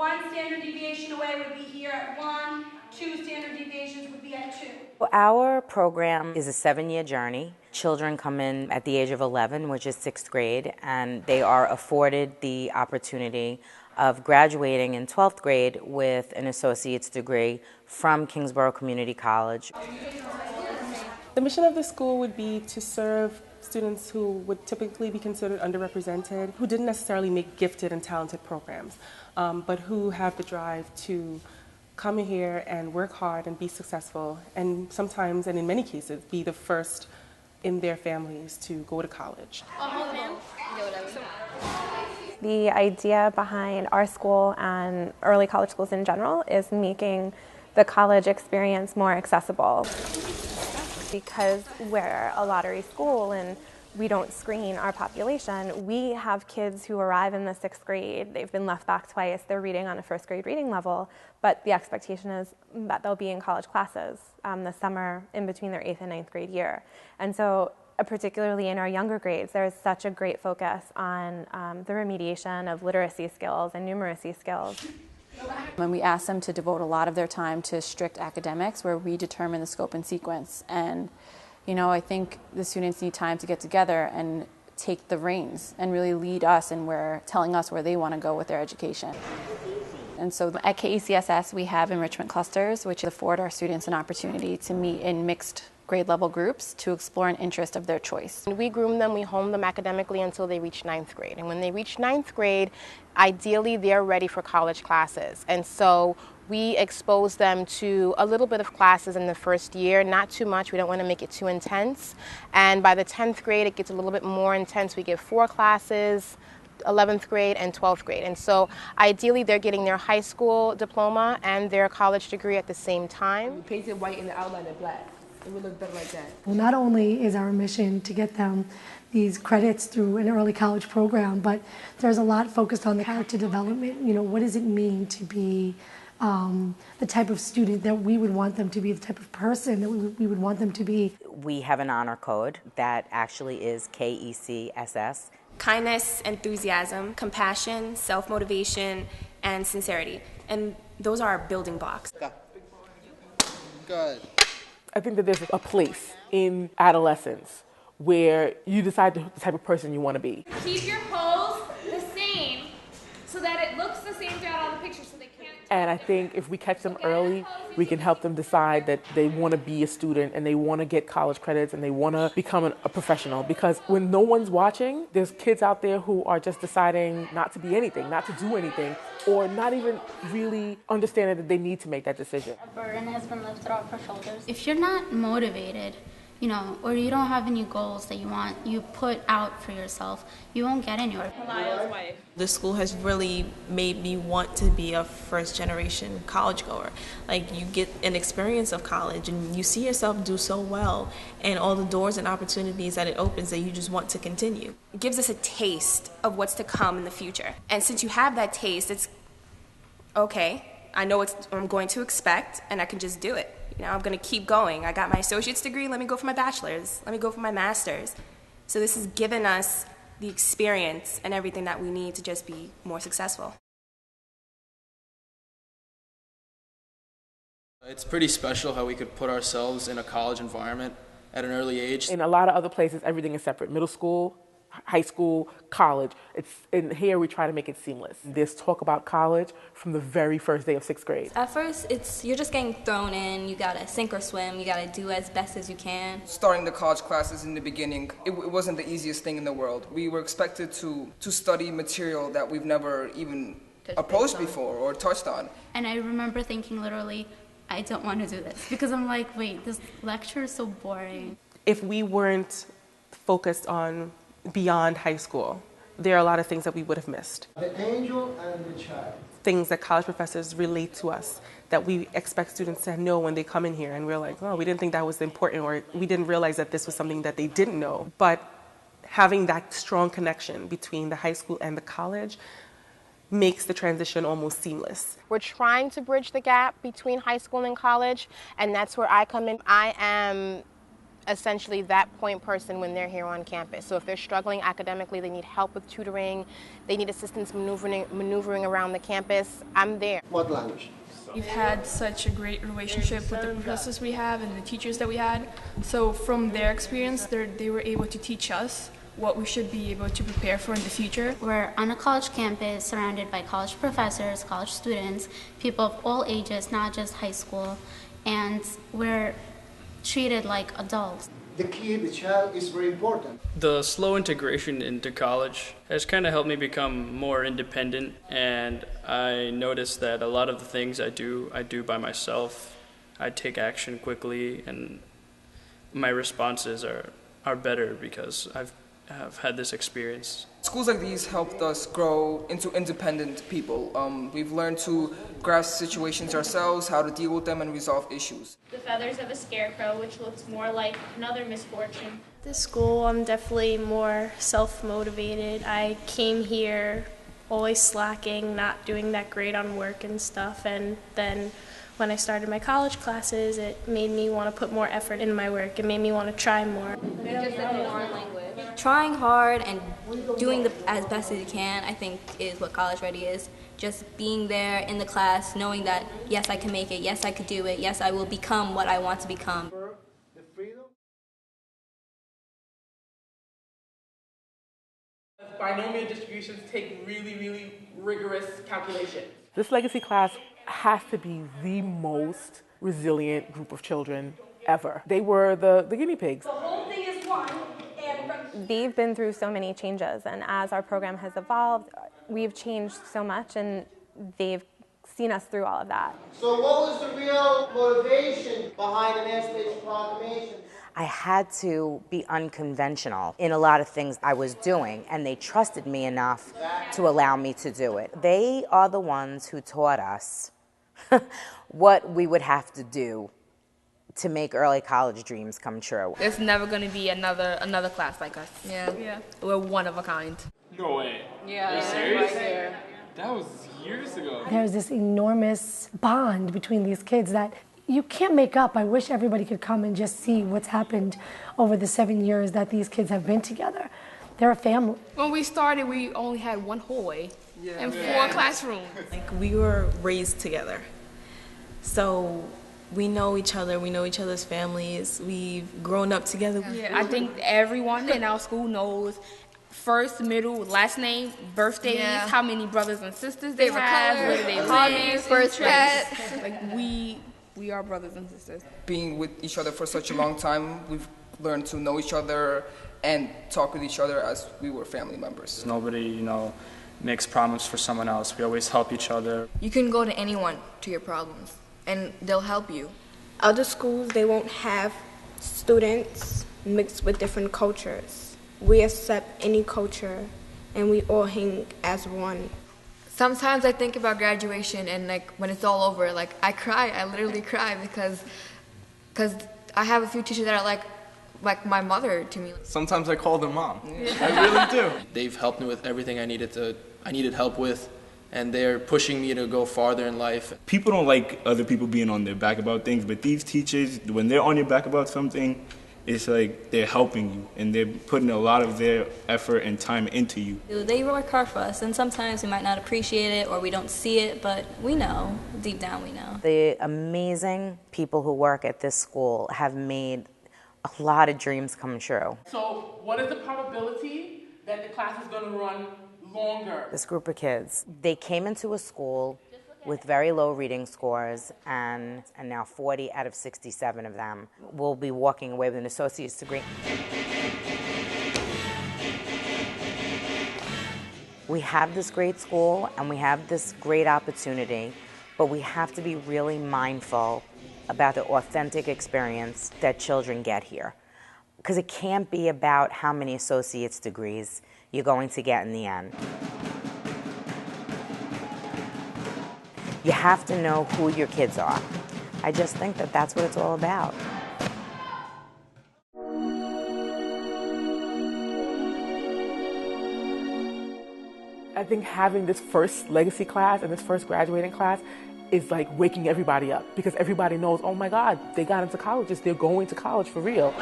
1 standard deviation away would be here at 1, 2 standard deviations would be at 2. Our program is a 7-year journey. Children come in at the age of 11, which is 6th grade, and they are afforded the opportunity of graduating in 12th grade with an associate's degree from Kingsborough Community College. The mission of the school would be to serve students who would typically be considered underrepresented, who didn't necessarily make gifted and talented programs, but who have the drive to come here and work hard and be successful, and sometimes, and in many cases, be the first in their families to go to college. The idea behind our school and early college schools in general is making the college experience more accessible. Because we're a lottery school and we don't screen our population, we have kids who arrive in the 6th grade. They've been left back twice. They're reading on a 1st grade reading level, but the expectation is that they'll be in college classes this summer in between their 8th and 9th grade year. And so particularly in our younger grades, there's such a great focus on the remediation of literacy skills and numeracy skills. When we ask them to devote a lot of their time to strict academics, where we determine the scope and sequence. And, you know, I think the students need time to get together and take the reins and really lead us in telling us where they want to go with their education. And so at KECSS, we have enrichment clusters, which afford our students an opportunity to meet in mixed grade level groups to explore an interest of their choice. We groom them, we hone them academically until they reach 9th grade. And when they reach 9th grade, ideally they're ready for college classes. And so we expose them to a little bit of classes in the first year, not too much. We don't want to make it too intense. And by the 10th grade, it gets a little bit more intense. We give 4 classes, 11th grade and 12th grade. And so ideally they're getting their high school diploma and their college degree at the same time. We painted white and the outline in black. It would look better like that. Well, not only is our mission to get them these credits through an early college program, but there's a lot focused on the character development. You know, what does it mean to be the type of student that we would want them to be, the type of person that we would want them to be. We have an honor code that actually is KECSS. Kindness, enthusiasm, compassion, self-motivation, and sincerity. And those are our building blocks. Good. I think that there's a place in adolescence where you decide the type of person you want to be. Keep your pose the same so that it looks the same throughout all the pictures so they can't. And I think if we catch them early, we can help them decide that they want to be a student and they want to get college credits and they want to become a professional. Because when no one's watching, there's kids out there who are just deciding not to be anything, not to do anything, or not even really understanding that they need to make that decision. A burden has been lifted off our shoulders. If you're not motivated, you know, or you don't have any goals that you put out for yourself, you won't get anywhere. The school has really made me want to be a first-generation college goer. Like, you get an experience of college and you see yourself do so well and all the doors and opportunities that it opens that you just want to continue. It gives us a taste of what's to come in the future. And since you have that taste, it's okay, I know what I'm going to expect and I can just do it. You know, I'm going to keep going. I got my associate's degree, let me go for my bachelor's. Let me go for my master's. So this has given us the experience and everything that we need to just be more successful. It's pretty special how we could put ourselves in a college environment at an early age. In a lot of other places, everything is separate. Middle school, high school, college. In here, we try to make it seamless. There's talk about college from the very first day of 6th grade. At first, you're just getting thrown in. You gotta sink or swim. You gotta do as best as you can. Starting the college classes in the beginning, it wasn't the easiest thing in the world. We were expected to study material that we've never even approached before or touched on. And I remember thinking literally, I don't want to do this because I'm like, wait, this lecture is so boring. If we weren't focused on beyond high school, there are a lot of things that we would have missed. The angel and the child. Things that college professors relate to us that we expect students to know when they come in here, and we're like, oh, we didn't think that was important, or we didn't realize that this was something that they didn't know. But having that strong connection between the high school and the college makes the transition almost seamless. We're trying to bridge the gap between high school and college, and that's where I come in. I am essentially that point person when they're here on campus. So if they're struggling academically, they need help with tutoring, they need assistance maneuvering around the campus, I'm there. What language? We've had such a great relationship with the professors we have and the teachers that we had. So from their experience, they were able to teach us what we should be able to prepare for in the future. We're on a college campus surrounded by college professors, college students, people of all ages, not just high school, and we're treated like adults. The kid, the child is very important. The slow integration into college has kind of helped me become more independent, and I noticed that a lot of the things I do by myself. I take action quickly, and my responses are better because I've had this experience. Schools like these helped us grow into independent people. We've learned to grasp situations ourselves, how to deal with them, and resolve issues. The feathers of a scarecrow, which looks more like another misfortune. This school, I'm definitely more self-motivated. I came here always slacking, not doing that great on work and stuff, and then when I started my college classes, it made me want to put more effort in my work. It made me want to try more. Trying hard and doing as best as you can, I think, is what college ready is. Just being there in the class, knowing that, yes, I can make it, yes, I could do it, yes, I will become what I want to become. Binomial distributions take really, really rigorous calculations. This legacy class has to be the most resilient group of children ever. They were the guinea pigs. The whole thing is one. They've been through so many changes, and as our program has evolved, we've changed so much, and they've seen us through all of that. So what was the real motivation behind the Emancipation Proclamation? I had to be unconventional in a lot of things I was doing, and they trusted me enough to allow me to do it. They are the ones who taught us what we would have to do to make early college dreams come true. There's never going to be another class like us. Yeah. We're one of a kind. No way. Yeah. Are you serious? Right there. That was years ago. There's this enormous bond between these kids that you can't make up. I wish everybody could come and just see what's happened over the 7 years that these kids have been together. They're a family. When we started, we only had one hallway and 4 classrooms. Like, we were raised together. So we know each other, we know each other's families, we've grown up together. Yeah, I think everyone in our school knows first, middle, last name, birthdays, how many brothers and sisters they have, where do they live, first pets. Like, we are brothers and sisters. Being with each other for such a long time, we've learned to know each other and talk with each other as we were family members. Nobody, makes problems for someone else. We always help each other. You can go to anyone to your problems, and they'll help you. Other schools, they won't have students mixed with different cultures. We accept any culture, and we all hang as one. Sometimes I think about graduation, and when it's all over, I cry. I literally cry because I have a few teachers that are like my mother to me. Sometimes I call them mom. I really do. They've helped me with everything I needed help with, and they're pushing me to go farther in life. People don't like other people being on their back about things, but these teachers, when they're on your back about something, it's like they're helping you, and they're putting a lot of their effort and time into you. They work hard for us, and sometimes we might not appreciate it or we don't see it, but we know, deep down we know. The amazing people who work at this school have made a lot of dreams come true. So what is the probability that the class is going to run longer? This group of kids, they came into a school with very low reading scores, and now 40 out of 67 of them will be walking away with an associate's degree. We have this great school and we have this great opportunity, but we have to be really mindful about the authentic experience that children get here. Because it can't be about how many associate's degrees you're going to get in the end. You have to know who your kids are. I just think that that's what it's all about. I think having this first legacy class and this first graduating class is like waking everybody up because everybody knows, oh my God, they got into colleges, they're going to college for real.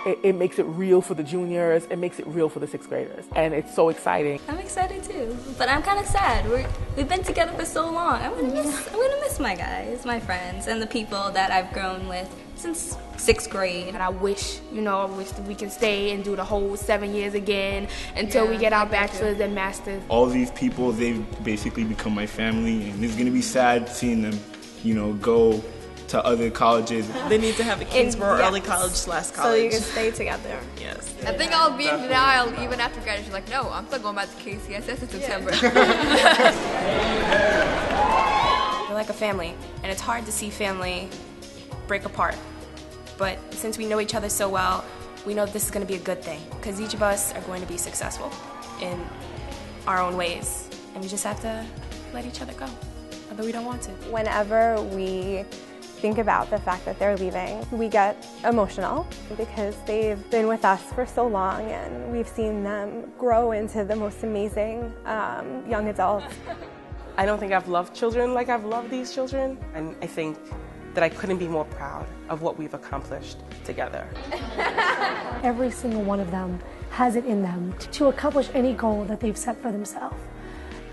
It makes it real for the juniors, it makes it real for the sixth graders, and it's so exciting. I'm excited too, but I'm kind of sad. We've been together for so long. I'm gonna miss my guys, my friends, and the people that I've grown with since sixth grade. And I wish that we can stay and do the whole 7 years again until we get our bachelor's and master's. All these people, they've basically become my family, and it's gonna be sad seeing them, go to other colleges. They need to have a Kingsborough early college / college. So you can stay together. Yes. I think I'll be in denial even after graduation. Like, no, I'm still going back to KECSS in September. We're like a family, and it's hard to see family break apart. But since we know each other so well, we know this is going to be a good thing, because each of us are going to be successful in our own ways, and we just have to let each other go, although we don't want to. Whenever we think about the fact that they're leaving, we get emotional because they've been with us for so long and we've seen them grow into the most amazing young adults. I don't think I've loved children like I've loved these children, and I think that I couldn't be more proud of what we've accomplished together. Every single one of them has it in them to accomplish any goal that they've set for themselves.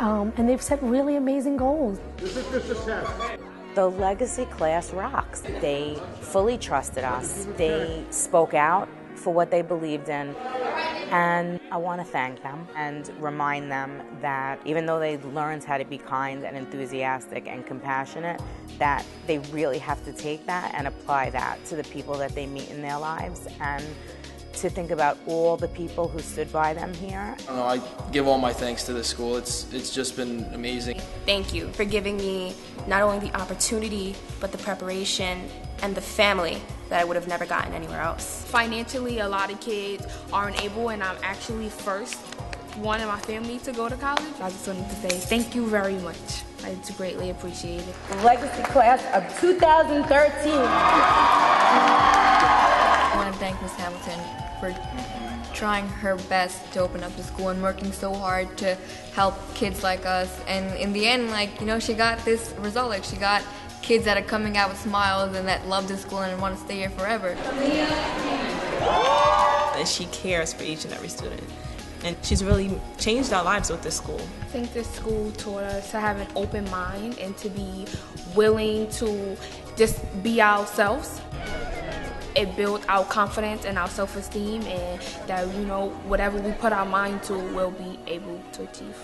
And they've set really amazing goals. This is the success. The legacy class rocks. They fully trusted us. They spoke out for what they believed in. And I want to thank them and remind them that even though they learned how to be kind and enthusiastic and compassionate, that they really have to take that and apply that to the people that they meet in their lives, and to think about all the people who stood by them here. I give all my thanks to the school. It's just been amazing. Thank you for giving me not only the opportunity, but the preparation and the family that I would have never gotten anywhere else. Financially, a lot of kids aren't able, and I'm actually first one in my family to go to college. I just wanted to say thank you very much. It's greatly appreciated. Legacy class of 2013. I want to thank Ms. Hamilton for trying her best to open up the school and working so hard to help kids like us. And in the end, she got this result. She got kids that are coming out with smiles and that love the school and want to stay here forever. And she cares for each and every student. And she's really changed our lives with this school. I think this school taught us to have an open mind and to be willing to just be ourselves. It built our confidence and our self-esteem, and that, whatever we put our mind to, we'll be able to achieve.